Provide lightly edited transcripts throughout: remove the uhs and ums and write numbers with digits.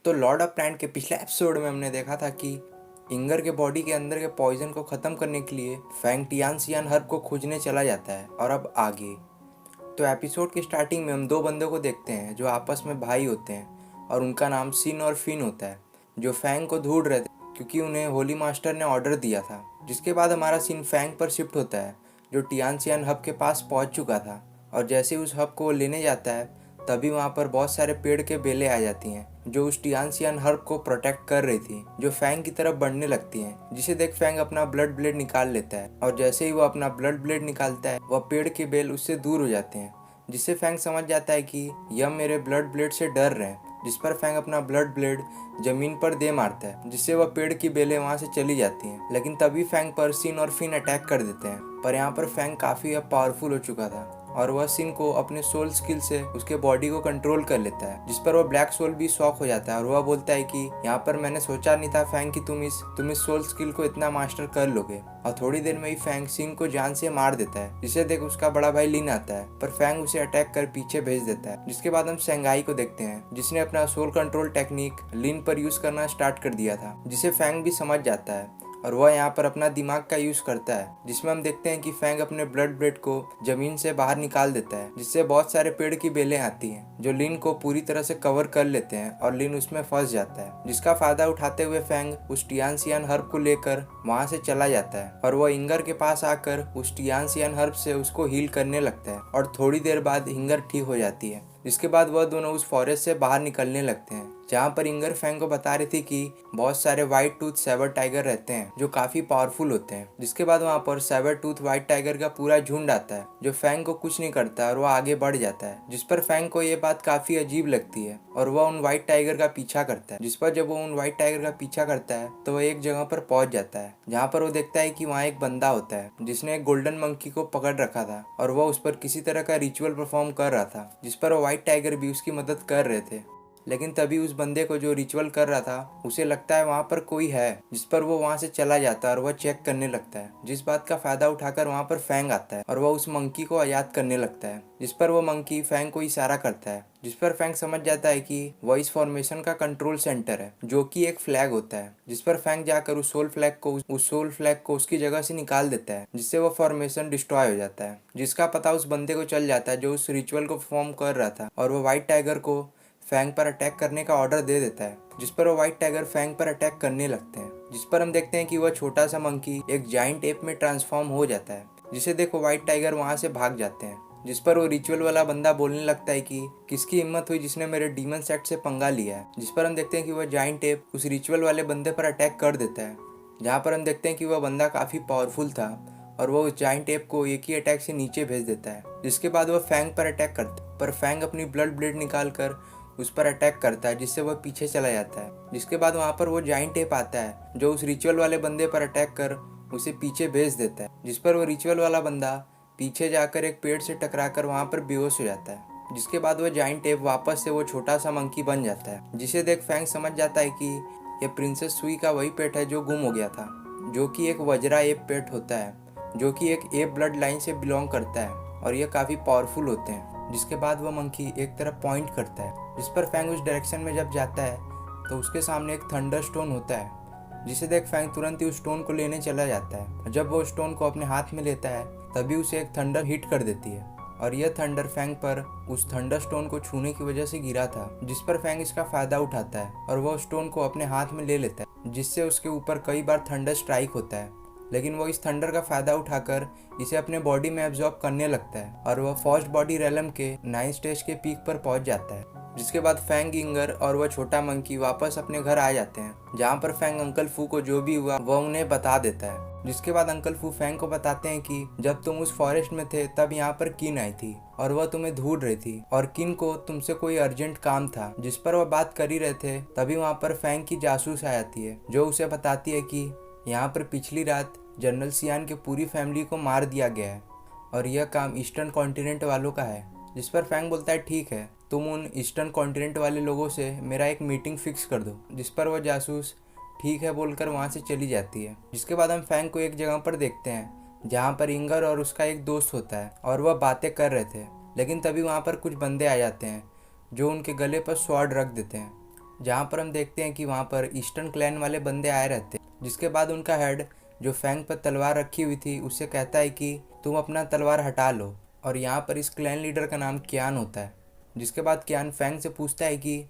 तो Lord of plant के पिछले एपिसोड में हमने देखा था कि इंगर के बॉडी के अंदर के पॉइजन को ख़त्म करने के लिए फैंग टियानसियान हर्ब को खोजने चला जाता है। और अब आगे तो एपिसोड की स्टार्टिंग में हम दो बंदों को देखते हैं जो आपस में भाई होते हैं और उनका नाम सिन और फिन होता है, जो फैंग को ढूंढ रहे थे क्योंकि उन्हें होली मास्टर ने ऑर्डर दिया था। जिसके बाद हमारा सीन फैंग पर शिफ्ट होता है जो टियानसियान हब के पास पहुंच चुका था। और जैसे उस हब को वो लेने जाता है तभी वहाँ पर बहुत सारे पेड़ के बेलें आ जाती हैं जो उस टियानसियान हर्ब को प्रोटेक्ट कर रही थी, जो फैंग की तरफ बढ़ने लगती हैं। जिसे देख फैंग अपना ब्लड ब्लेड निकाल लेता है और जैसे ही वो अपना ब्लड ब्लेड निकालता है वह पेड़ के बेल उससे दूर हो जाते हैं, जिससे फैंग समझ जाता है कि यह मेरे ब्लड ब्लेड से डर रहे हैं। जिस पर फैंग अपना ब्लड ब्लेड जमीन पर दे मारता है जिससे वह पेड़ की बेलें वहां से चली जाती हैं। लेकिन तभी फैंग पर सिन और फिन अटैक कर देते हैं, पर यहाँ पर फैंग काफी अब पावरफुल हो चुका था और वह सिन को अपने सोल स्किल से उसके बॉडी को कंट्रोल कर लेता है। जिस पर वह ब्लैक सोल भी शॉक हो जाता है और वह बोलता है कि यहाँ पर मैंने सोचा नहीं था फैंग कि तुम इस सोल स्किल को इतना मास्टर कर लोगे। और थोड़ी देर में ही फैंग सिन को जान से मार देता है, जिसे देख उसका बड़ा भाई लिन आता है, पर फैंग उसे अटैक कर पीछे भेज देता है। जिसके बाद हम सेंगाई को देखते हैं जिसने अपना सोल कंट्रोल टेक्निक लिन पर यूज करना स्टार्ट कर दिया था, जिसे फैंग भी समझ जाता है और वह यहाँ पर अपना दिमाग का यूज करता है। जिसमें हम देखते हैं कि फैंग अपने ब्लड ब्लेड को जमीन से बाहर निकाल देता है जिससे बहुत सारे पेड़ की बेलें आती हैं जो लिन को पूरी तरह से कवर कर लेते हैं और लिन उसमें फंस जाता है। जिसका फायदा उठाते हुए फैंग उस टियानसियान हर्ब को लेकर वहां से चला जाता है और वह इंगर के पास आकर उस टियानसियान हर्ब से उसको हील करने लगता है और थोड़ी देर बाद इंगर ठीक हो जाती है। जिसके बाद वह दोनों उस फॉरेस्ट से बाहर निकलने लगते हैं जहाँ पर इंगर फैंग को बता रही थी कि बहुत सारे व्हाइट टूथ सैबर टाइगर रहते हैं जो काफी पावरफुल होते हैं। जिसके बाद वहाँ पर सैबर टूथ व्हाइट टाइगर का पूरा झुंड आता है जो फैंग को कुछ नहीं करता और वह आगे बढ़ जाता है। जिस पर फैंग को ये बात काफी अजीब लगती है और वह उन व्हाइट टाइगर का पीछा करता है। जिस पर जब वो उन व्हाइट टाइगर का पीछा करता है तो वह एक जगह पर पहुंच जाता है जहाँ पर वो देखता है कि वहाँ एक बंदा होता है जिसने एक गोल्डन मंकी को पकड़ रखा था और वह उस पर किसी तरह का रिचुअल परफॉर्म कर रहा था। जिस पर वो व्हाइट टाइगर भी उसकी मदद कर रहे थे। लेकिन तभी उस बंदे को जो रिचुअल कर रहा था उसे लगता है वहाँ पर कोई है, जिस पर वो वहाँ से चला जाता है और वह चेक करने लगता है। जिस बात का फायदा उठाकर वहाँ पर फैंग आता है और वह उस मंकी को आजाद करने लगता है। जिस पर वो मंकी फैंग को इशारा करता है, जिस पर फैंग समझ जाता है कि वह इस फॉर्मेशन का कंट्रोल सेंटर है जो कि एक फ्लैग होता है। जिस पर फैंग जाकर उस सोल फ्लैग को उसकी जगह से निकाल देता है जिससे वह फॉर्मेशन डिस्ट्रॉय हो जाता है। जिसका पता उस बंदे को चल जाता है जो उस रिचुअल को परफॉर्म कर रहा था और वह व्हाइट टाइगर को फैंग पर अटैक करने का ऑर्डर दे देता है। जिस पर वो व्हाइट टाइगर फैंग पर अटैक करने लगते हैं। जिस पर हम देखते हैं कि वह छोटा सा मंकी एक जाइंट एप में ट्रांसफॉर्म हो जाता है, जिसे देखो व्हाइट टाइगर वहां से भाग जाते हैं। जिस पर वो रिचुअल वाला बंदा बोलने लगता है कि किसकी हिम्मत हुई जिसने मेरे डीमन सेट से पंगा लिया है। जिस पर हम देखते हैं कि वह जाइंट एप उस रिचुअल वाले बंदे पर अटैक कर देता है, जहाँ पर हम देखते हैं कि वह बंदा काफी पावरफुल था और वो उस जाइंट एप को एक ही अटैक से नीचे भेज देता है। जिसके बाद वह फैंग पर अटैक करता है, पर फैंग अपनी ब्लड ब्लेड निकाल कर उस पर अटैक करता है जिससे वह पीछे चला जाता है। जिसके बाद वहाँ पर वो जाइंट एप आता है जो उस रिचुअल वाले बंदे पर अटैक कर उसे पीछे भेज देता है। जिस पर वो रिचुअल वाला बंदा पीछे जाकर एक पेड़ से टकराकर वहाँ पर बेहोश हो जाता है। जिसके बाद वह जाइंट एप वापस से वो छोटा सा मंकी बन जाता है, जिसे देख फैंग समझ जाता है कि यह प्रिंसेस सुई का वही पेट है जो गुम हो गया था, जो कि एक वज्रा एप पेट होता है जो कि एक एप ब्लड लाइन से बिलोंग करता है और यह काफी पावरफुल होते हैं। जिसके बाद वह मंकी एक तरफ पॉइंट करता है, जिस पर फैंग उस डायरेक्शन में जब जाता है तो उसके सामने एक थंडर स्टोन होता है, जिसे देख फैंग तुरंत ही उस स्टोन को लेने चला जाता है। जब वो स्टोन को अपने हाथ में लेता है तभी उसे एक थंडर हिट कर देती है और यह थंडर फैंग पर उस थंडर स्टोन को छूने की वजह से गिरा था। जिस पर फैंग इसका फायदा उठाता है और वह स्टोन को अपने हाथ में ले लेता है, जिससे उसके ऊपर कई बार थंडर स्ट्राइक होता है। लेकिन वो इस थंडर का फायदा उठाकर इसे अपने बॉडी में एब्जॉर्ब करने लगता है और वह फर्स्ट बॉडी रेलम के 9 स्टेज के पीक पर पहुंच जाता है। जिसके बाद फैंग, इंगर और वह छोटा मंकी वापस अपने घर आ जाते हैं, जहाँ पर फैंग अंकल फू को जो भी हुआ वह उन्हें बता देता है। जिसके बाद अंकल फू फैंग को बताते हैं कि जब तुम उस फॉरेस्ट में थे तब यहाँ पर किन आई थी और वह तुम्हें ढूंढ रही थी और किन को तुमसे कोई अर्जेंट काम था। जिस पर वह बात कर ही रहे थे तभी वहाँ पर फैंग की जासूस आ जाती है जो उसे बताती है कि यहाँ पर पिछली रात जनरल सियान के पूरी फैमिली को मार दिया गया है और यह काम ईस्टर्न कॉन्टिनेंट वालों का है। जिस पर फैंग बोलता है ठीक है, तुम उन ईस्टर्न कॉन्टिनेंट वाले लोगों से मेरा एक मीटिंग फिक्स कर दो। जिस पर वह जासूस ठीक है बोलकर वहाँ से चली जाती है। जिसके बाद हम फैंग को एक जगह पर देखते हैं जहाँ पर इंगर और उसका एक दोस्त होता है और वह बातें कर रहे थे। लेकिन तभी वहाँ पर कुछ बंदे आ जाते हैं जो उनके गले पर स्वॉर्ड रख देते हैं जहाँ पर हम देखते हैं कि वहाँ पर ईस्टर्न क्लैन वाले बंदे आए रहते हैं। जिसके बाद उनका हेड जो फैंग पर तलवार रखी हुई थी उससे कहता है कि तुम अपना तलवार हटा लो, और यहाँ पर इस क्लैन लीडर का नाम क्यान होता है। जिसके बाद क्यान फैंग से पूछता है कि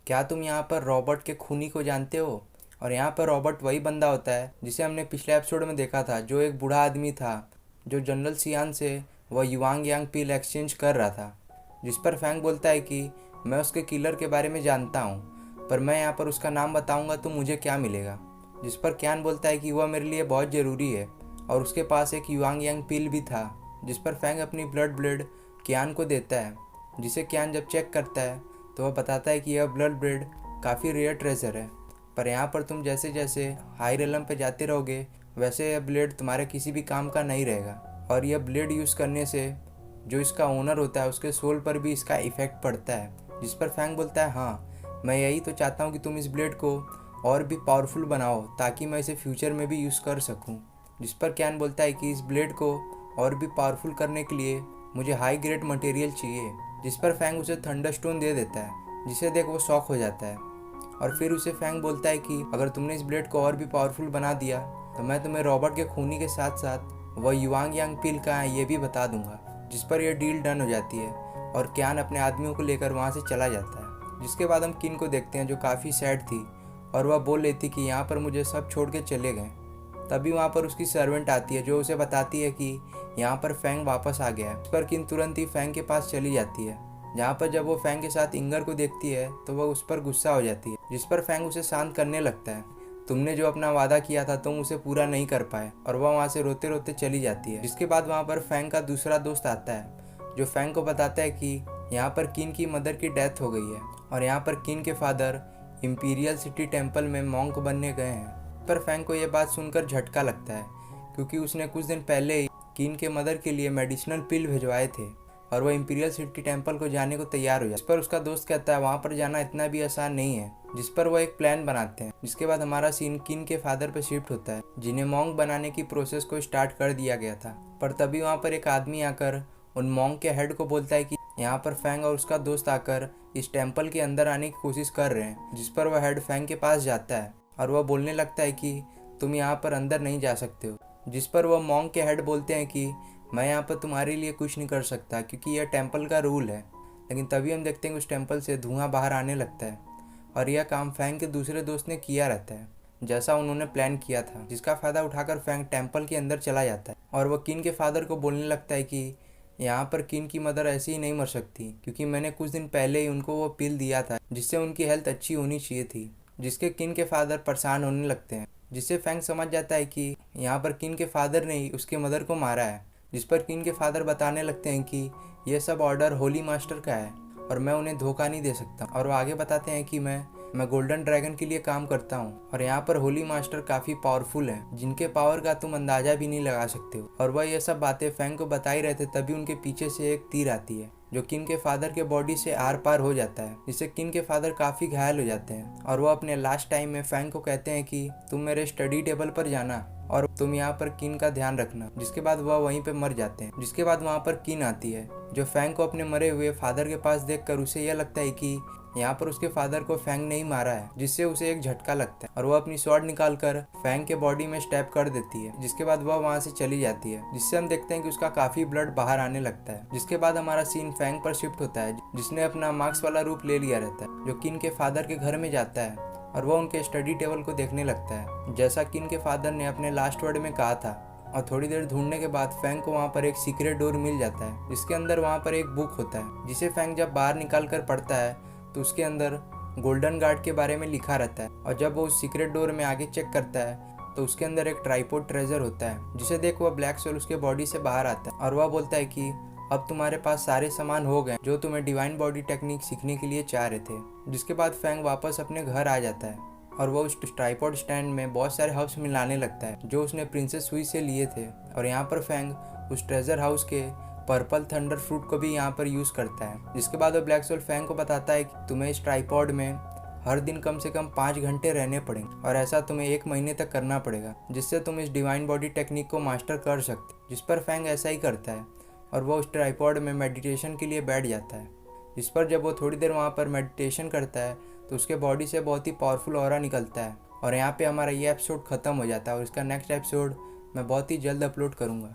क्या तुम यहाँ पर रॉबर्ट के खूनी को जानते हो। और यहाँ पर रॉबर्ट वही बंदा होता है जिसे हमने पिछले एपिसोड में देखा था, जो एक बूढ़ा आदमी था जो जनरल सियान से वह युवांग यांग पील एक्सचेंज कर रहा था। जिस पर फैंग बोलता है कि मैं उसके किलर के बारे में जानता हूँ, पर मैं यहाँ पर उसका नाम बताऊँगा तो मुझे क्या मिलेगा। जिस पर क्यान बोलता है कि वह मेरे लिए बहुत ज़रूरी है, और उसके पास एक युवांग यांग पील भी था। जिस पर फैंग अपनी ब्लड ब्लेड क्यान को देता है, जिसे क्यान जब चेक करता है तो वह बताता है कि यह ब्लड ब्लेड काफ़ी रेयर ट्रेजर है, पर यहाँ पर तुम जैसे जैसे हाई रेलम पे जाते रहोगे वैसे यह ब्लेड तुम्हारे किसी भी काम का नहीं रहेगा, और यह ब्लेड यूज़ करने से जो इसका ओनर होता है उसके सोल पर भी इसका इफ़ेक्ट पड़ता है। जिस पर फैंग बोलता है हाँ, मैं यही तो चाहता हूँ कि तुम इस ब्लेड को और भी पावरफुल बनाओ ताकि मैं इसे फ्यूचर में भी यूज़ कर सकूँ। जिस पर क्यान बोलता है कि इस ब्लेड को और भी पावरफुल करने के लिए मुझे हाई ग्रेड मटेरियल चाहिए। जिस पर फैंग उसे थंडरस्टोन दे देता है, जिसे देख वो शॉक हो जाता है। और फिर उसे फैंग बोलता है कि अगर तुमने इस ब्लेड को और भी पावरफुल बना दिया तो मैं तुम्हें रॉबर्ट के खूनी के साथ साथ वह युवांग यांग पील कहाँ है ये भी बता दूंगा। जिस पर यह डील डन हो जाती है और क्यान अपने आदमियों को लेकर वहाँ से चला जाता है। जिसके बाद हम किन को देखते हैं जो काफ़ी सैड थी और वह बोल रही थी कि यहाँ पर मुझे सब छोड़ के चले गए। तभी वहाँ पर उसकी सर्वेंट आती है जो उसे बताती है कि यहाँ पर फैंग वापस आ गया है। इस पर किन तुरंत ही फैंग के पास चली जाती है, जहाँ पर जब वो फैंग के साथ इंगर को देखती है तो वह उस पर गुस्सा हो जाती है। जिस पर फैंग उसे शांत करने लगता है, तुमने जो अपना वादा किया था तुम उसे पूरा नहीं कर पाए, और वह वहाँ से रोते रोते चली जाती है। जिसके बाद वहाँ पर फैंग का दूसरा दोस्त आता है जो फैंग को बताता है कि यहाँ पर किन की मदर की डेथ हो गई है और यहाँ पर किन के फादर इम्पीरियल सिटी टेम्पल में मॉन्क बनने गए हैं। पर फैंग को यह बात सुनकर झटका लगता है क्योंकि उसने कुछ दिन पहले ही किन के मदर के लिए मेडिसिनल पिल भिजवाए थे और वह इम्पीरियल सिटी टेम्पल को जाने को तैयार हो जाता है। इस पर उसका दोस्त कहता है वहाँ पर जाना इतना भी आसान नहीं है। जिस पर वह एक प्लान बनाते हैं। जिसके बाद हमारा सीन किन के फादर पे शिफ्ट होता है जिन्हें मॉन्क बनाने की प्रोसेस को स्टार्ट कर दिया गया था। पर तभी वहाँ पर एक आदमी आकर उन मॉन्क के हेड को बोलता है कि यहाँ पर फैंग और उसका दोस्त आकर इस टेम्पल के अंदर आने की कोशिश कर रहे हैं। जिस पर वह हेड फैंग के पास जाता है और वह बोलने लगता है कि तुम यहाँ पर अंदर नहीं जा सकते हो। जिस पर वह मॉन्क के हेड बोलते हैं कि मैं यहाँ पर तुम्हारे लिए कुछ नहीं कर सकता क्योंकि यह टेम्पल का रूल है। लेकिन तभी हम देखते हैं कि उस टेम्पल से धुआं बाहर आने लगता है और यह काम फैंग के दूसरे दोस्त ने किया रहता है जैसा उन्होंने प्लान किया था। जिसका फ़ायदा उठाकर फैंग टेम्पल के अंदर चला जाता है और वह किन के फादर को बोलने लगता है कि यहाँ पर किन की मदर ऐसे ही नहीं मर सकती क्योंकि मैंने कुछ दिन पहले ही उनको वो पिल दिया था जिससे उनकी हेल्थ अच्छी होनी चाहिए थी। जिसके किन के फादर परेशान होने लगते हैं, जिससे फैंग समझ जाता है कि यहाँ पर किन के फादर ने ही उसके मदर को मारा है। जिस पर किन के फादर बताने लगते हैं कि यह सब ऑर्डर होली मास्टर का है और मैं उन्हें धोखा नहीं दे सकता। और वो आगे बताते हैं कि मैं गोल्डन ड्रैगन के लिए काम करता हूँ और यहाँ पर होली मास्टर काफ़ी पावरफुल हैं जिनके पावर का तुम अंदाज़ा भी नहीं लगा सकते हो। और वह ये सब बातें फैंग को बता ही रहे थे तभी उनके पीछे से एक तीर आती है जो किन के फादर के बॉडी से आर पार हो जाता है, जिससे किन के फादर काफ़ी घायल हो जाते हैं। और वो अपने लास्ट टाइम में फैंग को कहते हैं कि तुम मेरे स्टडी टेबल पर जाना और तुम यहाँ पर किन का ध्यान रखना। जिसके बाद वह वहीं पे मर जाते हैं। जिसके बाद वहाँ पर किन आती है जो फैंग को अपने मरे हुए फादर के पास देखकर उसे यह लगता है कि यहाँ पर उसके फादर को फैंग ने ही मारा है, जिससे उसे एक झटका लगता है और वह अपनी स्वॉर्ड निकालकर फैंग के बॉडी में स्टैब कर देती है। जिसके बाद वह वहाँ से चली जाती है, जिससे हम देखते हैं कि उसका काफी ब्लड बाहर आने लगता है। जिसके बाद हमारा सीन फैंग पर शिफ्ट होता है जिसने अपना मार्क्स वाला रूप ले लिया रहता है, जो किन के फादर के घर में जाता है और वह उनके स्टडी टेबल को देखने लगता है जैसा किन के फादर ने अपने लास्ट वर्ड में कहा था। और थोड़ी देर ढूंढने के बाद फैंग को वहाँ पर एक सीक्रेट डोर मिल जाता है जिसके अंदर वहाँ पर एक बुक होता है, जिसे फैंग जब बाहर निकाल कर पढ़ता है तो उसके अंदर गोल्डन गार्ड के बारे में लिखा रहता है। और जब वो उस सीक्रेट डोर में आगे चेक करता है तो उसके अंदर एक ट्राइपॉड ट्रेजर होता है, जिसे देख वह ब्लैक सोल उसके बॉडी से बाहर आता है और वह बोलता है कि अब तुम्हारे पास सारे सामान हो गए जो तुम्हें डिवाइन बॉडी टेक्निक सीखने के लिए चाह रहे थे। जिसके बाद फैंग वापस अपने घर आ जाता है और वह उस ट्राइपॉड स्टैंड में बहुत सारे हर्ब्स मिलाने लगता है जो उसने प्रिंसेस सुई से लिए थे। और यहाँ पर फैंग उस ट्रेजर हाउस के पर्पल थंडर फ्रूट को भी यहाँ पर यूज़ करता है। जिसके बाद वो ब्लैक सोल फैंग को बताता है कि तुम्हें इस ट्राइपॉड में हर दिन कम से कम 5 घंटे रहने पड़ेंगे और ऐसा तुम्हें 1 महीने तक करना पड़ेगा जिससे तुम इस डिवाइन बॉडी टेक्निक को मास्टर कर सकते। जिस पर फैंग ऐसा ही करता है और वह उस ट्राइपॉड में मेडिटेशन के लिए बैठ जाता है। जिस पर जब वो थोड़ी देर वहाँ पर मेडिटेशन करता है तो उसके बॉडी से बहुत ही पावरफुल ऑरा निकलता है। और यहाँ पे हमारा ये एपिसोड ख़त्म हो जाता है और इसका नेक्स्ट एपिसोड मैं बहुत ही जल्द अपलोड करूँगा।